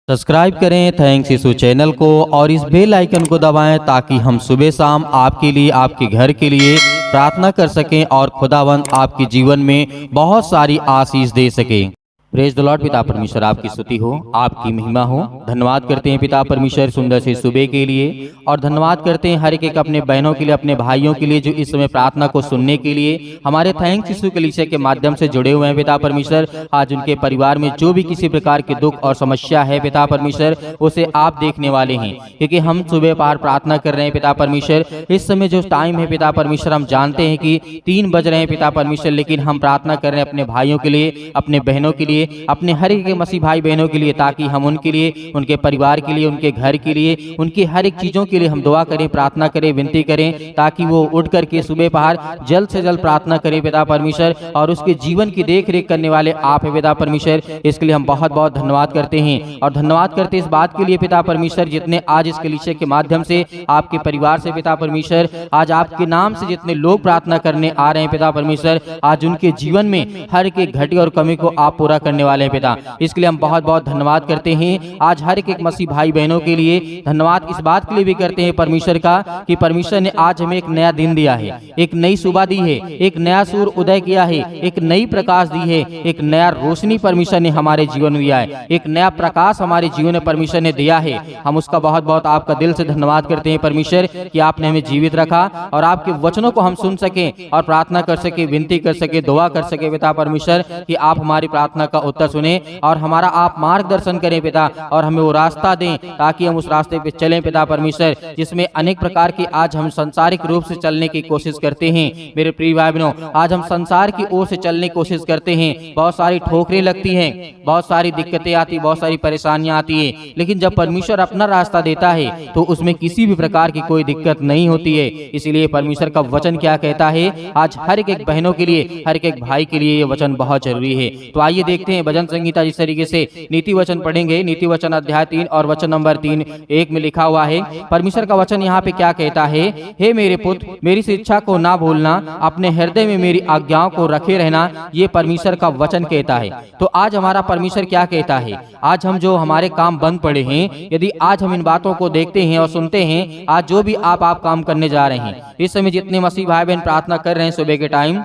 Subscribe करें thanks यीशु channel को और इस बेल आइकन को दबाएं ताकि हम सुबह शाम आपके लिए आपके घर के लिए प्रार्थना कर सकें और खुदावंद आपके जीवन में बहुत सारी आशीष दे सके। Praise the Lord. पिता परमेश्वर आपकी स्तुति हो, आपकी महिमा हो। धन्यवाद करते हैं पिता परमेश्वर सुंदर से सुबह के लिए, और धन्यवाद करते हैं हर एक अपने बहनों के लिए, अपने भाइयों के लिए जो इस समय प्रार्थना को सुनने के लिए हमारे थैंक्स यीशु कलीसिया के माध्यम से जुड़े हुए हैं। पिता परमेश्वर आज उनके परिवार में जो भी किसी प्रकार के दुख और समस्या है पिता परमेश्वर उसे आप देखने वाले हैं, क्योंकि हम सुबह पार प्रार्थना कर रहे हैं पिता परमेश्वर। इस समय जो टाइम है पिता परमेश्वर हम जानते हैं कि 3 बज रहे हैं पिता परमेश्वर, लेकिन हम प्रार्थना कर रहे हैं अपने भाइयों के लिए, अपने बहनों के लिए, अपने हर एक मसीह भाई बहनों के लिए, ताकि हम उनके लिए, उनके परिवार के लिए, उनके घर के लिए, उनकी हर एक चीजों के लिए हम दुआ करें, प्रार्थना करें, विनती करें, ताकि वो उठ करके सुबह पहर जल्द से जल्द प्रार्थना करें पिता परमेश्वर। और उसके जीवन की देख रेख करने वाले आप है पिता परमेश्वर, इसके लिए हम बहुत बहुत धन्यवाद करते हैं। और धन्यवाद करते इस बात के लिए पिता परमेश्वर जितने आज इस कलीसिया के माध्यम से आपके परिवार से पिता परमेश्वर आज आपके नाम से जितने लोग प्रार्थना करने आ रहे हैं पिता परमेश्वर, आज उनके जीवन में हर एक घटी और कमी को आप पूरा करने वाले हैं पिता। इसके लिए हम बहुत बहुत धन्यवाद करते हैं। आज हर एक मसीह भाई बहनों के लिए धन्यवाद इस बात के लिए भी करते हैं परमेश्वर का कि परमेश्वर ने आज हमें एक नया दिन दिया है, एक नई सुबह दी है, एक नया सूर्य उदय किया है, एक नई प्रकाश दी है, एक नया रोशनी परमेश्वर ने हमारे जीवन में दिया है, एक नया प्रकाश हमारे जीवन में परमेश्वर ने दिया है। हम उसका बहुत बहुत आपका दिल से धन्यवाद करते हैं परमेश्वर कि आपने हमें जीवित रखा और आपके वचनों को हम सुन सके और प्रार्थना कर सके, विनती कर सके, दुआ कर सके पिता परमेश्वर कि आप हमारी प्रार्थना का उत्तर सुने और हमारा आप मार्गदर्शन करें पिता, और हमें वो रास्ता दें ताकि हम उस रास्ते पे चलें पिता परमेश्वर, जिसमें अनेक प्रकार की आज हम सांसारिक रूप से चलने की कोशिश करते हैं। मेरे प्रिय भाई बहनों, आज हम संसार की ओर से चलने की कोशिश करते हैं, बहुत सारी ठोकरें लगती हैं, बहुत सारी दिक्कतें आती, बहुत सारी परेशानियां आती है, लेकिन जब परमेश्वर अपना रास्ता देता है तो उसमें किसी भी प्रकार की कोई दिक्कत नहीं होती है। इसीलिए परमेश्वर का वचन क्या कहता है, आज हर एक बहनों के लिए, हर एक भाई के लिए ये वचन बहुत जरूरी है। तो आइए देखते हैं भजन संहिता जिस तरीके से नीति वचन पढ़ेंगे। नीति वचन अध्याय 3 और वचन नंबर 3:1 में लिखा हुआ है, परमेश्वर का वचन यहाँ पे क्या कहता है, हे मेरे पुत्र मेरी शिक्षा को ना भूलना, अपने हृदय में मेरी आज्ञाओं को रखे रहना, ये परमेश्वर का वचन कहता है। तो आज हमारा परमेश्वर क्या कहता है, आज हम जो हमारे काम बंद पड़े हैं, यदि आज हम इन बातों को देखते हैं और सुनते हैं, आज जो भी आप काम करने जा रहे हैं, इस समय जितने मसीह भाई बहन प्रार्थना कर रहे हैं सुबह के टाइम,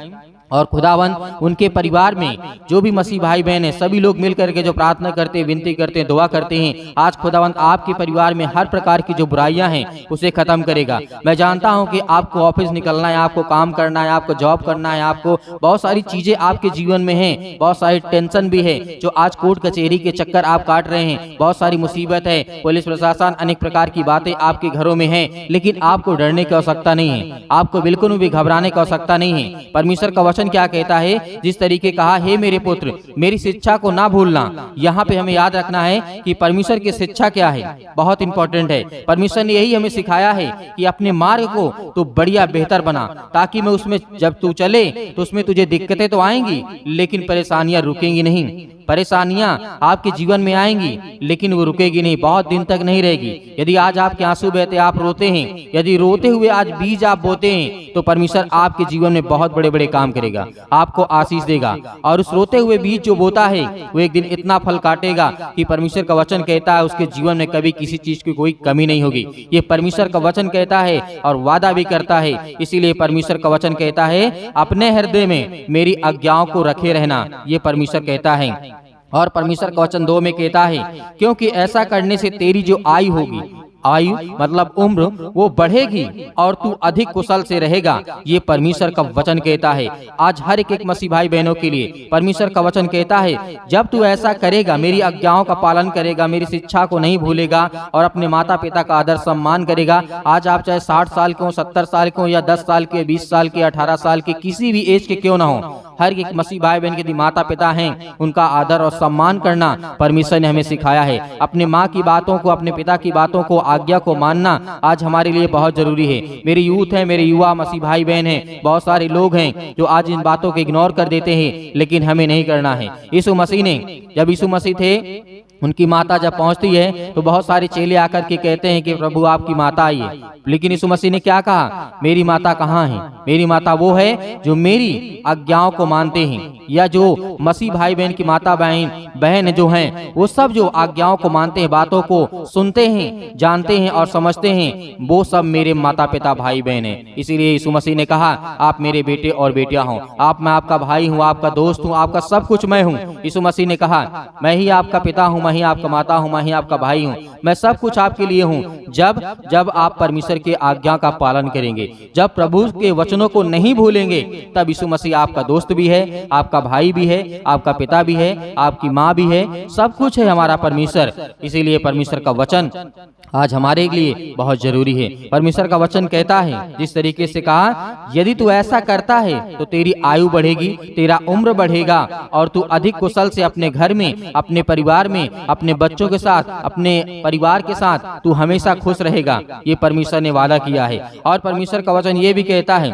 और खुदावन उनके परिवार में जो भी मसीह भाई बहन है, सभी लोग मिलकर के जो प्रार्थना करते हैं, विनती करते हैं, दुआ करते हैं, आज खुदावन आपके परिवार में हर प्रकार की जो बुराइयां हैं उसे खत्म करेगा। मैं जानता हूं कि आपको ऑफिस निकलना है, आपको काम करना है, आपको जॉब करना है, आपको बहुत सारी चीजें आपके जीवन में हैं, बहुत सारी टेंशन भी है जो आज कोर्ट कचहरी के चक्कर आप काट रहे हैं, बहुत सारी मुसीबत है, पुलिस प्रशासन अनेक प्रकार की बातें आपके घरों में है, लेकिन आपको डरने की आवश्यकता नहीं है, आपको बिल्कुल भी घबराने की आवश्यकता नहीं है। परमेश्वर का क्या कहता है, जिस तरीके कहा, हे मेरे पुत्र मेरी शिक्षा को ना भूलना, यहाँ पे हमें याद रखना है कि परमेश्वर की शिक्षा क्या है, बहुत इंपॉर्टेंट है। परमेश्वर ने यही हमें सिखाया है कि अपने मार्ग को तो बढ़िया बेहतर बना, ताकि मैं उसमें जब तू चले तो उसमें तुझे दिक्कतें तो आएंगी लेकिन परेशानियां रुकेंगी नहीं। परेशानियां आपके जीवन में आएंगी लेकिन वो रुकेगी नहीं, बहुत दिन तक नहीं रहेगी। यदि आज आपके आंसू बहते, आप रोते हैं, यदि रोते हुए आज बीज आप बोते हैं, तो परमेश्वर आपके जीवन में बहुत बड़े बड़े काम करेगा, आपको आशीष देगा। और उस रोते हुए बीज जो बोता है वो एक दिन इतना फल काटेगा कि परमेश्वर का वचन कहता है उसके जीवन में कभी किसी चीज की कोई कमी नहीं होगी। ये परमेश्वर का वचन कहता है और वादा भी करता है। इसीलिए परमेश्वर का वचन कहता है, अपने हृदय में मेरी आज्ञाओं को रखे रहना, ये परमेश्वर कहता है। और परमेश्वर का वचन 2 में कहता है, क्योंकि ऐसा करने से तेरी जो आयु होगी, आयु मतलब उम्र, वो बढ़ेगी और तू अधिक कुशल से रहेगा, ये परमेश्वर का वचन कहता है। आज हर एक मसीह भाई बहनों के लिए परमेश्वर का वचन कहता है, जब तू ऐसा करेगा, मेरी आज्ञाओं का पालन करेगा, मेरी शिक्षा को नहीं भूलेगा और अपने माता पिता का आदर सम्मान करेगा। आज आप चाहे 60 साल के हो, 70 साल के हो, या 10 साल के, 20 साल के, 18 साल के, किसी भी एज के क्यों ना हो, हर एक मसीह भाई बहन के माता पिता हैं, उनका आदर और सम्मान करना परमेश्वर ने हमें सिखाया है। अपने माँ की बातों को, अपने पिता की बातों को, आज्ञा को मानना आज हमारे लिए बहुत जरूरी है। मेरी यूथ है, मेरे युवा मसीह भाई बहन हैं, बहुत सारे लोग हैं जो आज इन बातों को इग्नोर कर देते हैं, लेकिन हमें नहीं करना है। यीशु मसीह ने, जब यीशु मसीह थे, उनकी माता जब पहुंचती है तो बहुत सारे चेले आकर के कहते हैं कि प्रभु आपकी माता आई है, लेकिन यीशु मसीह ने क्या कहा, मेरी माता कहाँ है? मेरी माता वो है जो मेरी आज्ञाओं को मानते हैं। या जो मसीह भाई बहन की माता बहन जो हैं, वो सब जो आज्ञाओं को मानते हैं, बातों को सुनते हैं, जानते हैं और समझते हैं, वो सब मेरे माता पिता भाई बहन हैं। इसीलिए यीशु मसीह ने कहा, आप मेरे बेटे और बेटियां हो, मैं आपका भाई हूँ, आपका दोस्त हूँ, आपका सब कुछ मैं हूँ। यीशु मसीह ने कहा, मैं ही आपका पिता हूँ, मैं ही आपका माता हूँ, मैं ही आपका भाई हूँ, मैं सब कुछ आपके लिए हूँ। जब आप परमेश्वर के आज्ञा का पालन करेंगे, जब प्रभु के वचनों को नहीं भूलेंगे, तब यीशु मसीह आपका दोस्त भी है, आपका भाई भी है, आपका पिता भी है, आपकी माँ भी है, सब कुछ है हमारा परमेश्वर। इसीलिए परमेश्वर का वचन आज हमारे लिए बहुत जरूरी है। परमेश्वर का वचन कहता है, जिस तरीके से कहा, यदि तू ऐसा करता है तो तेरी आयु बढ़ेगी, तेरा उम्र बढ़ेगा और तू अधिक कुशल से अपने घर में, अपने परिवार में, अपने बच्चों के साथ, अपने परिवार के साथ तू हमेशा खुश रहेगा। ये परमेश्वर ने वादा किया है। और परमेश्वर का वचन ये भी कहता है,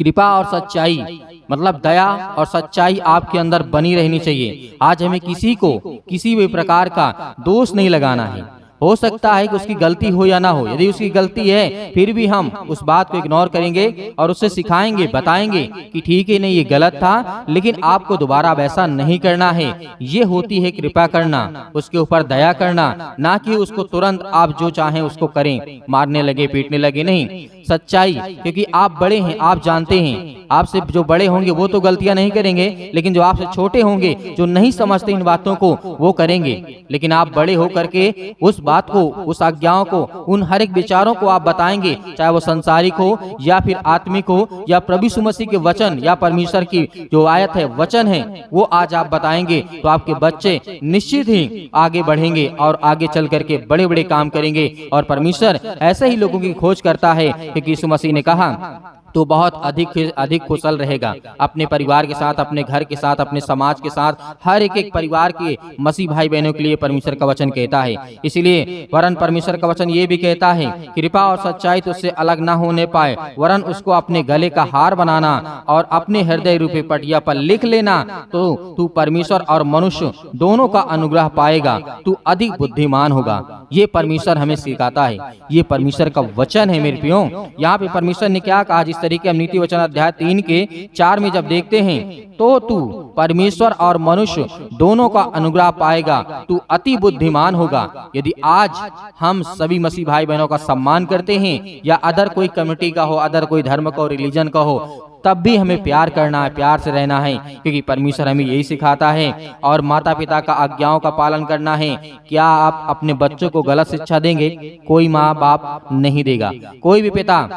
कृपा और सच्चाई, मतलब दया और सच्चाई आपके अंदर बनी रहनी चाहिए। आज हमें किसी को किसी भी प्रकार का दोष नहीं लगाना है। हो सकता है कि उसकी गलती हो या ना हो, यदि उसकी गलती है फिर भी हम उस बात को इग्नोर करेंगे और उससे सिखाएंगे, बताएंगे कि ठीक है, नहीं ये गलत था, लेकिन आपको दोबारा वैसा नहीं करना है। ये होती है कृपा करना, उसके ऊपर दया करना, ना कि उसको तुरंत आप जो चाहें उसको करें, मारने लगे, पीटने लगे, नहीं। सच्चाई, क्योंकि आप बड़े हैं, आप जानते हैं, आपसे जो बड़े होंगे वो तो गलतियां नहीं करेंगे, लेकिन जो आपसे छोटे होंगे, जो नहीं समझते इन बातों को, वो करेंगे। लेकिन आप बड़े होकर के उस बात को, उस आज्ञाओं को, उन हर एक विचारों को आप बताएंगे, चाहे वो संसारिक हो या फिर आत्मिक हो, या प्रभु यीशु मसीह के वचन या परमेश्वर की जो आयत है, वचन है, वो आज आप बताएंगे, तो आपके बच्चे निश्चित ही आगे बढ़ेंगे और आगे चल करके बड़े बड़े काम करेंगे। और परमेश्वर ऐसे ही लोगों की खोज करता है, क्योंकि यीशु मसीह ने कहा, तो बहुत अधिक कुशल रहेगा अपने परिवार के साथ, अपने घर के साथ, अपने समाज के साथ, हर एक परिवार के मसीह भाई बहनों के लिए परमेश्वर का वचन कहता है। इसीलिए वरन परमेश्वर का वचन ये भी कहता है, कृपा और सच्चाई तो उससे अलग ना होने पाए, वरन उसको अपने गले का हार बनाना और अपने हृदय रूपी पटिया पर लिख लेना, तो तू परमेश्वर और मनुष्य दोनों का अनुग्रह पाएगा, तू अधिक बुद्धिमान होगा। ये परमेश्वर हमें सिखाता है, ये परमेश्वर का वचन है मेरे प्रियो। यहाँ पे परमेश्वर ने क्या कहा, जिस तरीके हम नीति वचन अध्याय 3 के 4 में जब देखते हैं, तो तू परमेश्वर और मनुष्य दोनों का अनुग्रह पाएगा, तू अति बुद्धिमान होगा। यदि आज हम सभी मसीह भाई बहनों का सम्मान करते हैं, या अदर कोई कम्युनिटी का हो, अदर कोई धर्म का हो, रिलीजन का हो, तब भी हमें प्यार करना है, प्यार से रहना है, क्योंकि परमेश्वर हमें यही सिखाता है। और माता पिता का आज्ञाओं का पालन करना है। क्या आप अपने बच्चों को गलत शिक्षा देंगे? कोई माँ बाप नहीं देगा, कोई भी पिता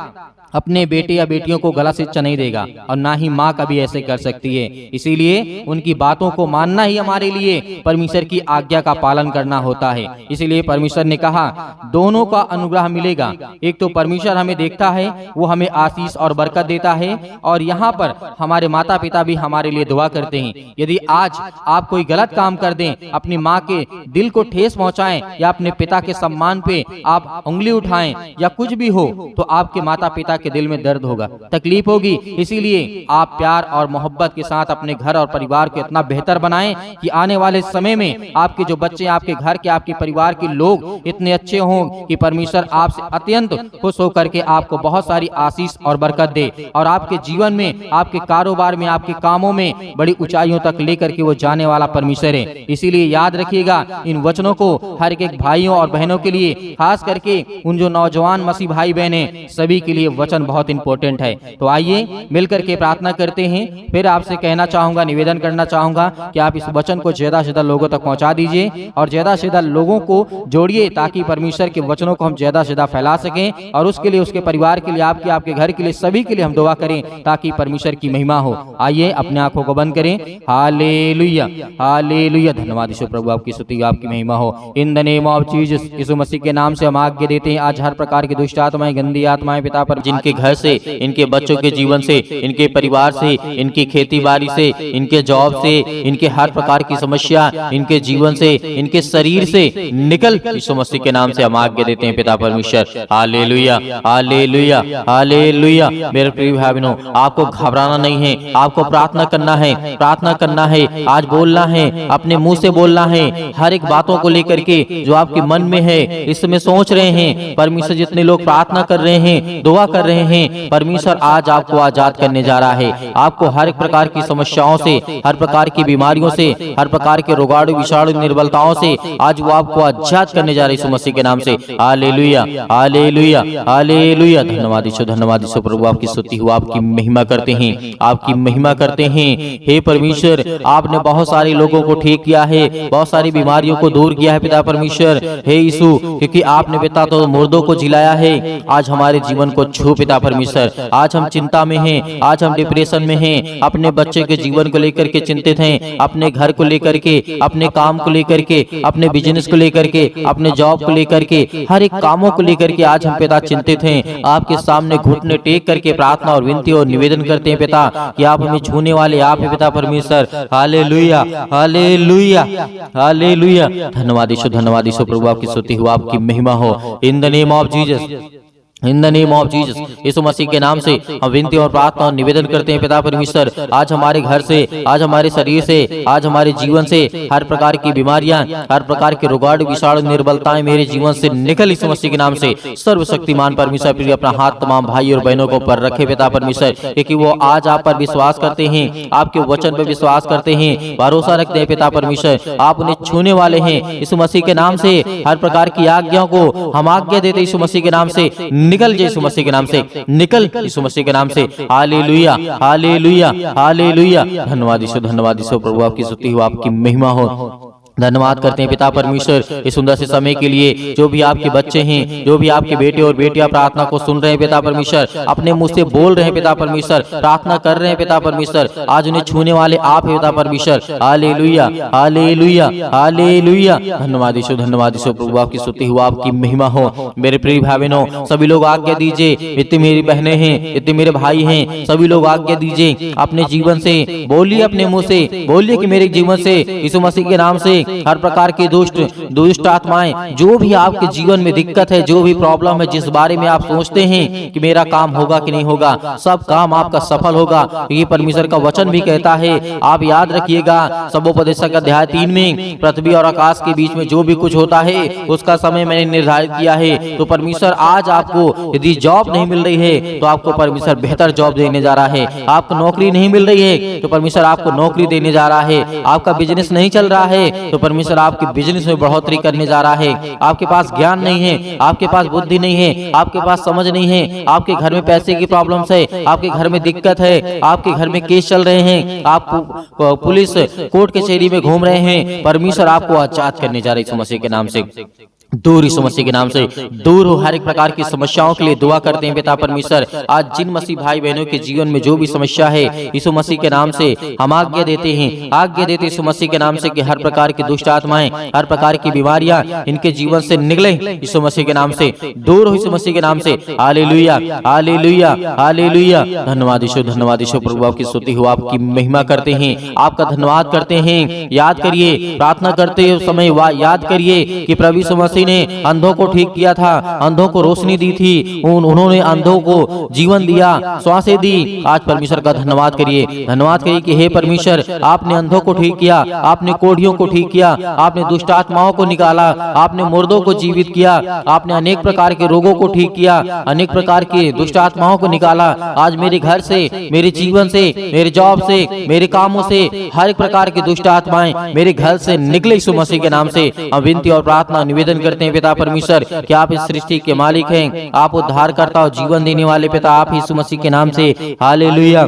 अपने बेटे या बेटियों को गलत शिक्षा नहीं देगा, और ना ही माँ कभी ऐसे कर सकती है। इसीलिए उनकी बातों को मानना ही हमारे लिए परमेश्वर की आज्ञा का पालन करना होता है। इसीलिए परमेश्वर ने कहा, दोनों का अनुग्रह मिलेगा। एक तो परमेश्वर हमें देखता है, वो हमें आशीष और बरकत देता है, और यहाँ पर हमारे माता पिता भी हमारे लिए दुआ करते हैं। यदि आज आप कोई गलत काम कर दें, अपनी माँ के दिल को ठेस पहुंचाएं, या अपने पिता के सम्मान पे आप उंगली उठाएं, या कुछ भी हो, तो आपके माता पिता के दिल में दर्द होगा, तकलीफ होगी। इसीलिए आप प्यार और मोहब्बत के साथ अपने घर और परिवार को इतना बेहतर बनाएं कि आने वाले समय में आपके जो बच्चे, आपके घर के, आपके परिवार के लोग इतने अच्छे हों कि परमेश्वर आपसे अत्यंत खुश होकर के आपको बहुत सारी आशीष और बरकत दे, और आपके जीवन में, आपके कारोबार में, आपके कामों में बड़ी ऊंचाइयों तक लेकर के वो जाने वाला परमेश्वर है। इसीलिए याद रखिएगा इन वचनों को, हर एक भाइयों और बहनों के लिए, खास करके उन जो नौजवान मसीह भाई बहने, सभी के लिए वचन बहुत इंपॉर्टेंट है। तो आइए मिलकर के प्रार्थना करते हैं। फिर आपसे कहना चाहूंगा, निवेदन करना चाहूंगा कि आप इस वचन को ज्यादा से ज्यादा लोगों तक पहुंचा दीजिए, और ज्यादा से ज्यादा लोगों को जोड़िए, ताकि परमेश्वर के वचनों को हम ज्यादा से ज्यादा फैला सकें, और उसके लिए, उसके परिवार के लिए, आपके घर के लिए, सभी के लिए हम दुआ करें, ताकि परमेश्वर की महिमा हो। आइए अपने आंखों को बंद करें। Hallelujah, hallelujah. धन्यवाद यीशु प्रभु, आपकी स्तुति, आपकी महिमा हो। In the name of Jesus, यीशु मसीह के नाम से हम आज्ञा देते हैं, आज हर प्रकार की दुष्ट आत्माएं, गंदी आत्माएं पिता पर, जिनके घर से, इनके बच्चों के जीवन से, इनके परिवार से, इनकी खेती बाड़ी से, इनके जॉब से, इनके हर प्रकार की समस्या, इनके जीवन से, इनके शरीर से निकल, यीशु मसीह के नाम से हम आज्ञा देते हैं पिता परमेश्वर। Hallelujah, hallelujah, hallelujah. मेरे प्रिय भाई बहनों, आपको घबराना नहीं है, आपको प्रार्थना करना है, प्रार्थना करना है, आज बोलना है, अपने मुंह से बोलना है, हर एक बातों को लेकर के जो आपके मन में है, इस समय सोच रहे हैं। परमेश्वर, जितने लोग प्रार्थना कर रहे हैं, दुआ कर रहे रहे हैं, परमेश्वर आज आपको आजाद करने जा रहा है। आपको हर एक प्रकार की समस्याओं से, हर प्रकार की बीमारियों से, हर प्रकार के रोगाणु विषाणु निर्बलताओं से आज वो आपको आजाद करने जा रहे हैं यीशु मसीह के नाम से। Hallelujah, hallelujah, hallelujah. धन्यवाद यीशु, धन्यवाद यीशु। प्रभु आपकी स्तुति हो, आपकी महिमा करते हैं, आपकी महिमा करते हैं। हे परमेश्वर, आपने बहुत सारे लोगों को ठीक किया है, बहुत सारी बीमारियों को दूर किया है पिता परमेश्वर। हे यीशु, क्योंकि आपने पिता तो मुर्दों को जिलाया है, आज हमारे जीवन को छू पिता परमेश्वर। आज हम चिंता में हैं, आज हम डिप्रेशन में हैं, अपने बच्चे के जीवन को लेकर के चिंतित हैं, अपने घर को लेकर के, अपने काम को लेकर के, अपने बिजनेस को लेकर के, अपने जॉब को लेकर के, हर एक कामों को लेकर के आज हम पिता चिंतित हैं। आपके सामने घुटने टेक करके प्रार्थना और विनती और निवेदन करते हैं पिता कि आप हमें छूने वाले आप हैं पिता परमेश्वर। Hallelujah, hallelujah, hallelujah. धन्यवाद यीशु, धन्यवाद यीशु। प्रभु आपकी स्तुति हो, आपकी महिमा हो। In the name of Jesus, in the name of Jesus, यीशु मसीह के नाम से हम विनती और प्रार्थना और निवेदन करते हैं पिता परमेश्वर। आज हमारे घर से, आज हमारे शरीर से, आज हमारे जीवन से हर प्रकार की बीमारियां, हर प्रकार के रोगाणु विषाणु निर्बलताएं मेरे जीवन से निकल यीशु मसीह के नाम से। सर्वशक्तिमान परमेश्वर प्रिय अपना हाथ तमाम भाई और बहनों को ऊपर रखे पिता परमेश्वर, क्योंकि वो आज आप पर विश्वास करते हैं, आपके वचन पर विश्वास करते हैं, भरोसा रखते हैं पिता परमेश्वर। आप उन्हें छूने वाले हैं यीशु मसीह के नाम से। हर प्रकार की आज्ञाओं को हम आज्ञा देते यीशु मसीह के नाम से, निकल यीशु मसीह के नाम से, निकल यीशु मसीह के नाम से। Hallelujah, hallelujah, hallelujah. धन्यवाद यीशु, धन्यवाद यीशु। प्रभु आपकी स्तुति हो, आपकी महिमा हो। धन्यवाद करते हैं पिता परमेश्वर इस सुंदर से समय के लिए। जो भी आपके बच्चे हैं, जो भी आपके बेटे और बेटियां प्रार्थना को सुन रहे हैं पिता परमेश्वर, अपने मुंह से बोल रहे हैं पिता परमेश्वर, प्रार्थना कर रहे हैं पिता परमेश्वर, आज उन्हें छूने वाले आप हैं पिता परमेश्वर। Hallelujah, hallelujah, hallelujah. धन्यवाद यीशु, धन्यवाद यीशु। प्रभु आपकी स्तुति हो, आपकी महिमा हो। मेरे प्रिय भाई बहनों, सभी लोग आज्ञा दीजिए, इतनी मेरी बहनें हैं, इतने मेरे भाई हैं, सभी लोग आज्ञा दीजिए अपने जीवन से, बोलिए अपने मुंह से, बोलिए कि मेरे जीवन से यीशु मसीह के नाम से हर प्रकार की दुष्ट आत्माएं, जो भी आपके जीवन में दिक्कत है, जो भी प्रॉब्लम है, जिस बारे में आप सोचते हैं कि मेरा काम होगा कि नहीं होगा, सब काम आपका सफल होगा। ये परमेश्वर का वचन भी कहता है। आप याद रखिएगा, सबोपदेशक अध्याय 3 में पृथ्वी और आकाश के बीच में जो भी कुछ होता है उसका समय मैंने निर्धारित किया है। तो परमेश्वर आज आपको यदि जॉब नहीं मिल रही है तो आपको परमेश्वर बेहतर जॉब देने जा रहा है। आपको नौकरी नहीं मिल रही है तो परमेश्वर आपको नौकरी देने जा रहा है। आपका बिजनेस नहीं चल रहा है तो परमेश्वर आपके बिजनेस में बढ़ोतरी करने जा रहा है। आपके पास ज्ञान नहीं है, आपके पास बुद्धि नहीं है, आपके पास समझ नहीं है, आपके घर में पैसे की प्रॉब्लम्स है, आपके घर में दिक्कत है, आपके घर में केस चल रहे हैं, आप पुलिस कोर्ट कचहरी में घूम रहे हैं, परमेश्वर आपको आजाद करने जा रहे हैं यीशु मसीह के नाम से। दूर यीशु मसीह के नाम से दूर हो हर एक प्रकार की समस्याओं के लिए दुआ करते हैं पिता परमेश्वर। आज जिन मसीह भाई बहनों के जीवन में जो भी समस्या है यीशु मसीह के नाम से हम आज्ञा देते हैं, आज्ञा देते यीशु मसीह के नाम से कि हर प्रकार की दुष्ट आत्माएं, हर प्रकार की बीमारियां इनके जीवन से निकले यीशु मसीह के नाम से, दूर हो यीशु मसीह के नाम से। Hallelujah, hallelujah, hallelujah. धन्यवाद यीशु, धन्यवाद यीशु। प्रभु आपकी स्तुति हो, आपकी महिमा करते हैं, आपका धन्यवाद करते हैं। याद करिए, प्रार्थना करते समय याद करिए कि प्रभु यीशु मसीह ने अंधों को ठीक किया था, अंधों को रोशनी दी थी, उन्होंने अंधों को जीवन दिया, श्वासें दी। आज परमेश्वर का धन्यवाद करिए, धन्यवाद करिए कि हे परमेश्वर, आपने अंधों को ठीक किया, आपने कोढ़ियों को ठीक किया, आपने दुष्ट आत्माओं को निकाला, आपने मुर्दों को जीवित किया, आपने अनेक प्रकार के रोगों को ठीक किया, अनेक प्रकार के दुष्ट आत्माओं को निकाला। आज मेरे घर से, मेरे जीवन से, मेरे जॉब से, मेरे कामों से हर एक प्रकार की दुष्ट आत्माएं मेरे घर से निकले यीशु मसीह के नाम से। हम विनती और प्रार्थना निवेदन करते हैं पिता परमेश्वर कि आप इस सृष्टि के मालिक हैं, आप उद्धारकर्ता और जीवन देने वाले पिता आप यीशु मसीह के नाम से। Hallelujah,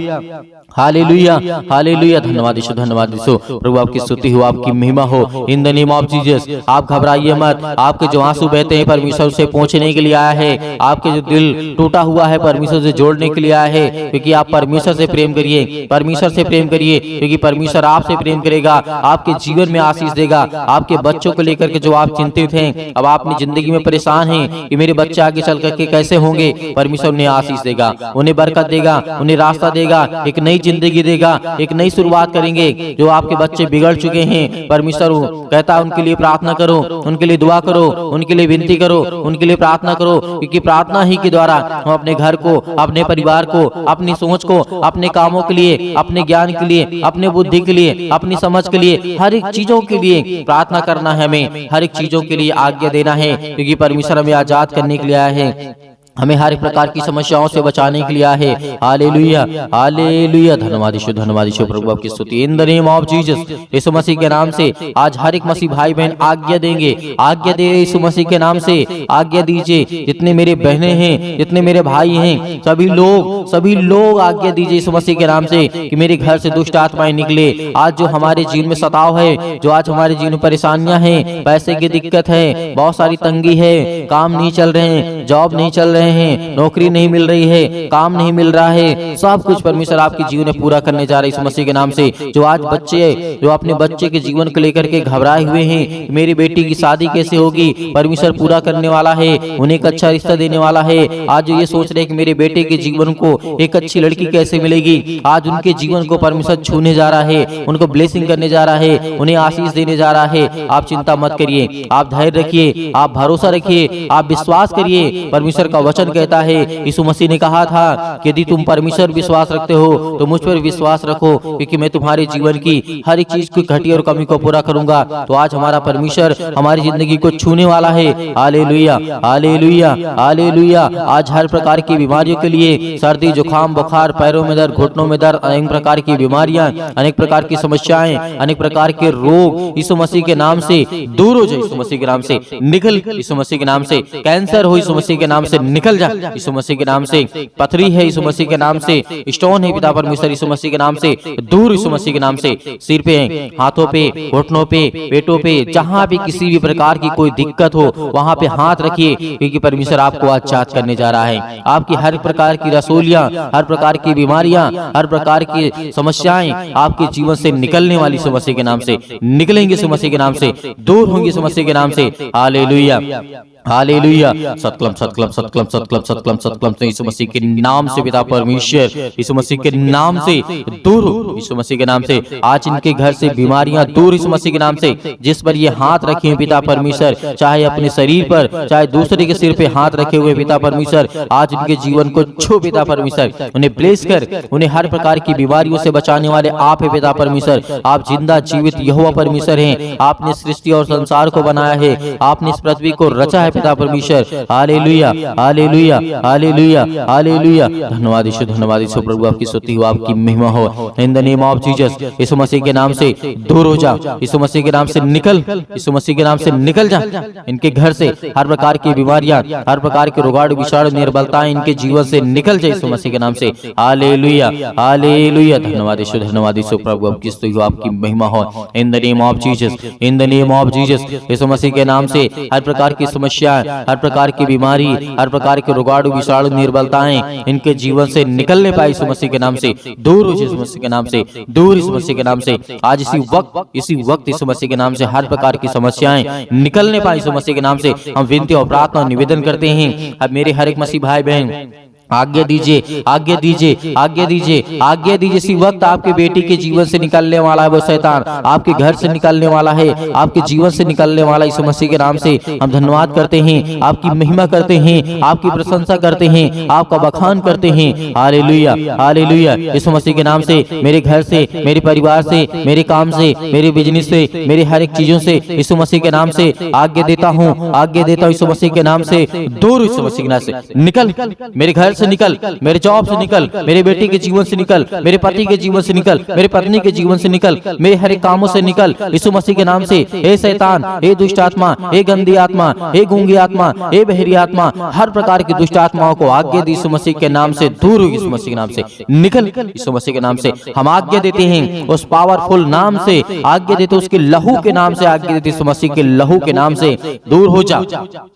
hallelujah, hallelujah. धन्यवाद यीशु, धन्यवाद यीशु। प्रभु आपकी स्तुति हो, आपकी महिमा हो। In the name of Jesus. आप घबराइए मत, आपके जो आंसू बहते हैं परमेश्वर से पहुंचने के लिए आया है, आपके जो दिल टूटा हुआ है परमेश्वर से जोड़ने के लिए आया है, क्योंकि आप परमेश्वर से प्रेम करिए, परमेश्वर से प्रेम करिए, क्योंकि परमेश्वर आपसे प्रेम करेगा, आपके जीवन में आशीष देगा। आपके बच्चों को लेकर के जो आप चिंतित हैं, अब आप अपनी जिंदगी में परेशान हैं कि मेरे बच्चे आगे चल करके कैसे होंगे, परमेश्वर उन्हें आशीष देगा, उन्हें बरकत देगा, उन्हें रास्ता देगा, एक नई जिंदगी देगा, एक नई शुरुआत करेंगे। जो आपके बच्चे बिगड़ चुके हैं, परमेश्वर कहता है उनके लिए प्रार्थना करो, उनके लिए दुआ करो, उनके लिए विनती करो, उनके लिए प्रार्थना करो, क्योंकि प्रार्थना ही के द्वारा हम अपने घर को, अपने परिवार को, अपनी सोच को, अपने कामों के लिए, अपने ज्ञान के लिए, अपने बुद्धि के लिए, अपनी समझ के लिए, हर एक चीजों के लिए प्रार्थना करना है। हमें हर एक चीजों के लिए आज्ञा देना है, क्योंकि परमेश्वर हमें आजाद करने के लिए आया है। हमें हर एक प्रकार की समस्याओं से बचाने के लिए आया है। हालेलुया, हालेलुया, धन्यवाद यीशु प्रभु आपकी स्तुति। In the name of Jesus, यीशु मसीह के नाम से आज हर एक मसीह भाई बहन आज्ञा देंगे, आज्ञा दे यीशु मसीह के नाम से आज्ञा दीजिए। जितने मेरे बहनें हैं, जितने मेरे भाई हैं, सभी लोग आज्ञा दीजिए यीशु मसीह के नाम से कि मेरे घर से दुष्ट आत्माएं निकले। आज जो हमारे जीवन में सताव है, जो आज हमारे जीवन में परेशानियां हैं, पैसे की दिक्कत है, बहुत सारी तंगी है, काम नहीं चल रहे हैं, जॉब नहीं चल रहे हैं, नौकरी नहीं मिल रही है, काम नहीं मिल रहा है, सब कुछ परमेश्वर आपके जीवन में पूरा करने जा रहे हैं यीशु मसीह के नाम से। जो आज बच्चे जो अपने बच्चे के जीवन को लेकर के घबराए हुए हैं, मेरी बेटी की शादी कैसे होगी, परमेश्वर पूरा करने वाला है, उन्हें एक अच्छा रिश्ता देने वाला है। आज जो ये सोच रहे हैं कि मेरे बेटे के जीवन को एक अच्छी लड़की कैसे मिलेगी, आज उनके जीवन को परमेश्वर छूने जा रहा है, उनको ब्लेसिंग करने जा रहा है, उन्हें आशीष देने जा रहा है। आप चिंता मत करिए, आप धैर्य रखिए, आप भरोसा रखिए, आप विश्वास करिए। परमेश्वर का वचन कहता है, यीशु मसीह ने कहा था कि यदि तुम परमेश्वर विश्वास रखते हो तो मुझ पर विश्वास रखो, क्योंकि मैं तुम्हारे जीवन की हर एक चीज की घटी और कमी को पूरा करूंगा। तो आज हमारा परमेश्वर हमारी जिंदगी को छूने वाला है। Hallelujah, hallelujah, hallelujah. आज हर प्रकार की बीमारियों के लिए, सर्दी, जुकाम, बुखार, पैरों में दर्द, घुटनों में दर्द, अनेक प्रकार की बीमारियां, अनेक प्रकार की समस्याएं, अनेक प्रकार के रोग यीशु मसीह के नाम से दूर हो जाए, यीशु मसीह के नाम से निकल, यीशु मसीह के नाम से कैंसर हो, यीशु मसीह के नाम से निकल जा, यीशु मसीह के नाम से पथरी है, यीशु मसीह के नाम से स्टोन है, पिता परमेश्वर यीशु मसीह के नाम से दूर, यीशु मसीह के नाम से सिर पे, हाथों पे, घुटनों पे, पेटों पे, जहां भी किसी भी प्रकार की कोई दिक्कत हो वहां पे हाथ रखिए, क्योंकि परमेश्वर आपको आच्छाद करने जा रहा है। आपकी हर प्रकार की रसोलियां, हर प्रकार की बीमारियां, हर प्रकार की समस्याएं आपके जीवन से निकलने वाली यीशु मसीह के नाम से निकलेंगे, यीशु मसीह के नाम से दूर होंगे, यीशु मसीह के नाम से। हालेलुया, हालेलुया, सतकलम सतकलम सतकलम सतकलम सतकलम सतकलम से यीशु मसीह के नाम से पिता परमेश्वर यीशु मसीह के नाम से दूर हो, यीशु मसीह के नाम से आज इनके घर से बीमारियां दूर, यीशु मसीह के नाम से। जिस पर ये हाथ रखे हैं पिता परमेश्वर, चाहे अपने शरीर पर, चाहे दूसरे के सिर पे हाथ रखे हुए पिता परमेश्वर, आज इनके जीवन को छू पिता परमेश्वर, उन्हें ब्लेस कर, उन्हें हर प्रकार की बीमारियों से बचाने वाले आप है पिता परमेश्वर। आप जिंदा जीवित यहोवा परमेश्वर हैं, आपने सृष्टि और संसार को बनाया है, आपने इस पृथ्वी को रचा है पिता परमेश्वर। हालेलुया, हालेलुया, हालेलुया, हालेलुया, धन्यवाद यीशु प्रभु आपकी स्तुति हो, आपकी महिमा हो। In the name of Jesus, यीशु मसीह के नाम से दूर हो जा, यीशु मसीह के नाम से निकल, यीशु मसीह के नाम से निकल जा। इनके घर से हर प्रकार की बीमारियां, हर प्रकार के रोगाणु, विषाणु, निर्बलताएं इनके जीवन से निकल जाए यीशु मसीह के नाम से। हालेलुया, हालेलुया, धन्यवाद यीशु प्रभु आपकी स्तुति हो, आपकी महिमा हो। In the name of Jesus, in the name of Jesus, यीशु मसीह के नाम से हर प्रकार की समस्या, हर प्रकार की बीमारी, हर प्रकार के रोगाणु, विषाणु, निर्बलताएं इनके जीवन से निकलने पाए यीशु मसीह के नाम से दूर हो, यीशु मसीह के नाम से दूर, यीशु मसीह के नाम से। आज इसी वक्त यीशु मसीह के नाम से हर प्रकार की समस्याएं निकलने पाए यीशु मसीह के नाम से। हम विनती और प्रार्थना निवेदन करते हैं। अब मेरे हर एक मसीह भाई बहन आज्ञा दीजिए, आज्ञा दीजिए, आज्ञा दीजिए, आज्ञा दीजिए। इसी वक्त आपके बेटी के जीवन से निकलने वाला है वो शैतान, आपके घर से निकलने वाला है, आपके जीवन से निकलने वाला यीशु मसीह के नाम से हम धन्यवाद करते हैं, आपकी महिमा करते हैं, आपकी प्रशंसा करते हैं, आपका बखान करते हैं। हालेलुया, हालेलुया, यीशु मसीह के नाम से मेरे घर से, मेरे परिवार से, मेरे काम से, मेरे बिजनेस से, मेरे हर एक चीजों से यीशु मसीह के नाम से आज्ञा देता हूँ, आज्ञा देता हूँ यीशु मसीह के नाम से दूर, यीशु मसीह के नाम से निकल, मेरे घर से निकल, मेरे जॉब से निकल, मेरे बेटे के जीवन से निकल, मेरे पति के जीवन से निकल, मेरे पत्नी के जीवन से निकल, मेरे हर एक कामों से निकल यीशु मसीह के नाम से। हे शैतान, हे दुष्ट आत्मा, हे गंदी आत्मा, हे गूंगी आत्मा, हे बहरी आत्मा, हर प्रकार की दुष्ट आत्माओं को आज्ञा दी यीशु मसीह के नाम से दूर हो, यीशु मसीह के नाम से निकल, यीशु मसीह के नाम से हम आज्ञा देते हैं। उस पावरफुल नाम से आज्ञा देते, उसके लहू के नाम से आज्ञा देते, यीशु मसीह के लहू के नाम से दूर हो जा,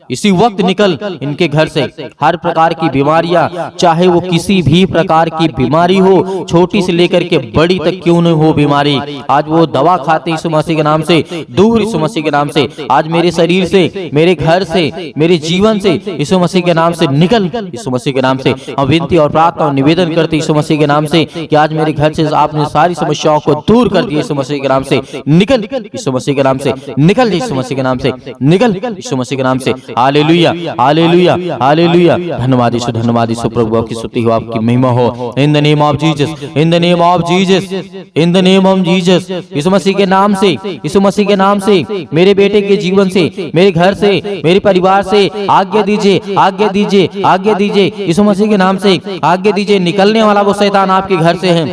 इसी वक्त निकल इनके घर से। हर प्रकार की बीमारियां, चाहे वो किसी भी प्रकार की बीमारी हो, छोटी से लेकर के बड़ी तक क्यों न हो बीमारी, आज वो दवा खाते यीशु मसीह के नाम से दूर, यीशु मसीह के नाम से। आज मेरे शरीर से, मेरे घर से, मेरे जीवन से यीशु मसीह के नाम से निकल, यीशु मसीह के नाम से हम विनती और प्रार्थना और निवेदन करते यीशु मसीह के नाम से कि आज मेरे घर से आपने सारी समस्याओं को दूर कर दिया, यीशु मसीह के नाम से निकल, यीशु मसीह के नाम से निकल, यीशु मसीह के नाम से निकल, यीशु मसीह के नाम से। हालेलुया, हालेलुया, हालेलुया, धन्यवाद यीशु प्रभु आपकी स्तुति हो, आपकी महिमा हो। In the name of Jesus, in the name of Jesus, in the name of Jesus. यीशु मसीह के नाम से, यीशु मसीह के नाम से मेरे बेटे के जीवन से, मेरे घर से, मेरे परिवार से आज्ञा दीजिए, आज्ञा दीजिए, आज्ञा दीजिए। यीशु मसीह के नाम से आज्ञा दीजिए। निकलने वाला वो शैतान आपके घर से है,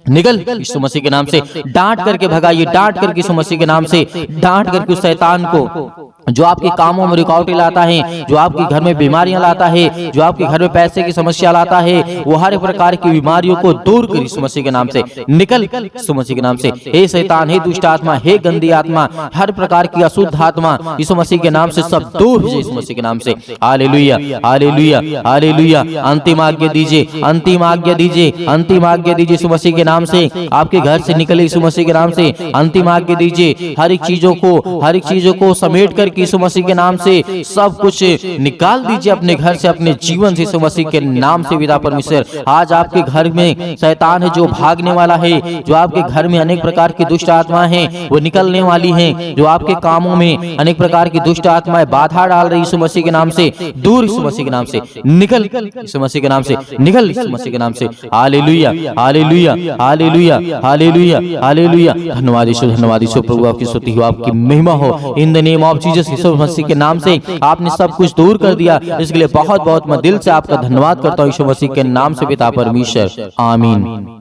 निकल यीशु मसीह के नाम से। डांट करके भगाइए, डांट करके यीशु मसीह के नाम से डांट करके उस शैतान को जो आपके कामों में रुकावटें लाता है, जो आपके घर में बीमारियां लाता है, जो आपके घर में पैसे की समस्या लाता है, वो हर प्रकार की बीमारियों को दूर कर यीशु मसीह के नाम से। निकल यीशु मसीह के नाम से। हे शैतान, हे दुष्ट आत्मा, हे गंदी आत्मा, हर प्रकार की अशुद्ध आत्मा यीशु मसीह के नाम से सब दूर हो जाए यीशु मसीह के नाम से। Hallelujah, hallelujah, hallelujah. अंतिम आज्ञा दीजिए, अंतिम आज्ञा दीजिए, अंतिम आज्ञा दीजिए यीशु मसीह के नाम से। आपके घर से निकले यीशु मसीह के नाम से। अंतिम आज्ञा दीजिए। हर एक चीजों को समेट कर यीशु मसीह के नाम से सब कुछ निकाल दीजिए अपने घर से, अपने जीवन से यीशु मसीह के नाम से। पिता परमेश्वर, आज आपके घर में शैतान है जो भागने वाला है, जो आपके घर में अनेक प्रकार की दुष्ट आत्माएं हैं वो निकलने वाली हैं, जो आपके कामों में अनेक प्रकार की दुष्ट आत्माएं बाधा डाल रही यीशु मसीह के नाम से, दूर यीशु मसीह के नाम से निकल, यीशु मसीह के नाम से निकल, यीशु मसीह के नाम से। Hallelujah, hallelujah, hallelujah, hallelujah, hallelujah. धन्यवाद यीशु, धन्यवाद यीशु प्रभु, आपकी स्तुति हो, आपकी महिमा हो। In the name of Jesus, यीशु मसीह के नाम से आपने सब कुछ दूर कर दिया, इसके लिए बहुत बहुत मैं दिल से आपका धन्यवाद करता हूँ यीशु मसीह के नाम से पिता परमेश्वर, आमीन।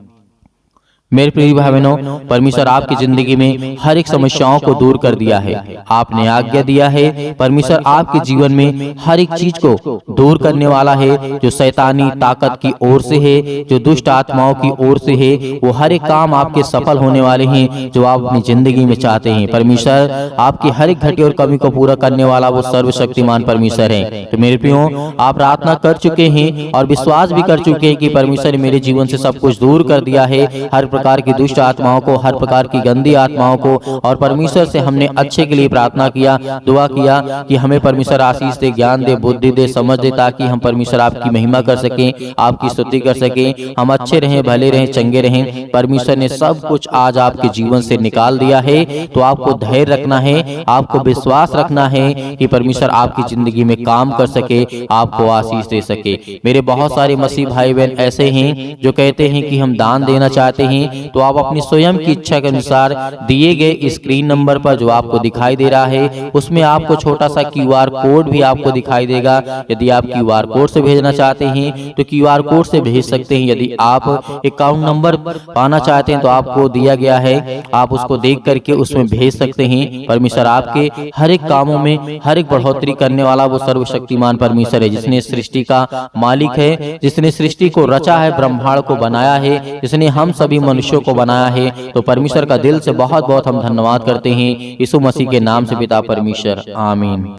मेरे प्रिय भाई बहनों, परमेश्वर आपकी जिंदगी में हर एक समस्याओं को दूर कर दिया है। आपने आज्ञा दिया है, परमेश्वर आपके जीवन में हर एक चीज को दूर करने वाला है। जो शैतानी ताकत की ओर से है, जो दुष्ट आत्माओं की ओर से है, वो हर एक काम आपके सफल होने वाले हैं जो आप अपनी जिंदगी में चाहते हैं। परमेश्वर आपकी हर एक घटी और कमी को पूरा करने वाला वो सर्वशक्तिमान परमेश्वर है। तो मेरे प्रियो, आप प्रार्थना कर चुके हैं और विश्वास भी कर चुके हैं कि परमेश्वर ने मेरे जीवन से सब कुछ दूर कर दिया है, हर प्रकार की दुष्ट आत्माओं को, हर प्रकार की गंदी आत्माओं को। और परमेश्वर से हमने अच्छे के लिए प्रार्थना किया, दुआ किया कि हमें परमेश्वर आशीष दे, ज्ञान दे, बुद्धि दे, समझ दे, ताकि हम परमेश्वर आपकी महिमा कर सकें, आपकी स्तुति कर सकें, हम अच्छे रहें, भले रहें, चंगे रहें। परमेश्वर ने सब कुछ आज आपके जीवन से निकाल दिया है, तो आपको धैर्य रखना है, आपको विश्वास रखना है कि परमेश्वर आपकी जिंदगी में काम कर सके, आपको आशीष दे सके। मेरे बहुत सारे मसीह भाई बहन ऐसे हैं जो कहते हैं कि हम दान देना चाहते हैं, तो आप अपनी स्वयं की इच्छा के अनुसार दिए गए स्क्रीन नंबर पर जो आपको दिखाई दे रहा है, उसमें आपको छोटा सा QR कोड भी आपको दिखाई देगा। यदि आप QR कोड से भेजना चाहते हैं तो QR कोड से भेज सकते हैं। यदि आप अकाउंट नंबर पाना चाहते हैं तो आपको दिया गया है, आप उसको देख करके उसमें भेज सकते हैं। परमेश्वर आपके हर एक कामों में हर एक बढ़ोतरी करने वाला वो सर्वशक्तिमान परमेश्वर है, जिसने सृष्टि का मालिक है, जिसने सृष्टि को रचा है, ब्रह्मांड को बनाया है, जिसने हम सभी मनुष्यों को बनाया है। तो परमेश्वर का दिल से बहुत बहुत हम धन्यवाद करते हैं यीशु मसीह के नाम से पिता परमेश्वर, आमीन।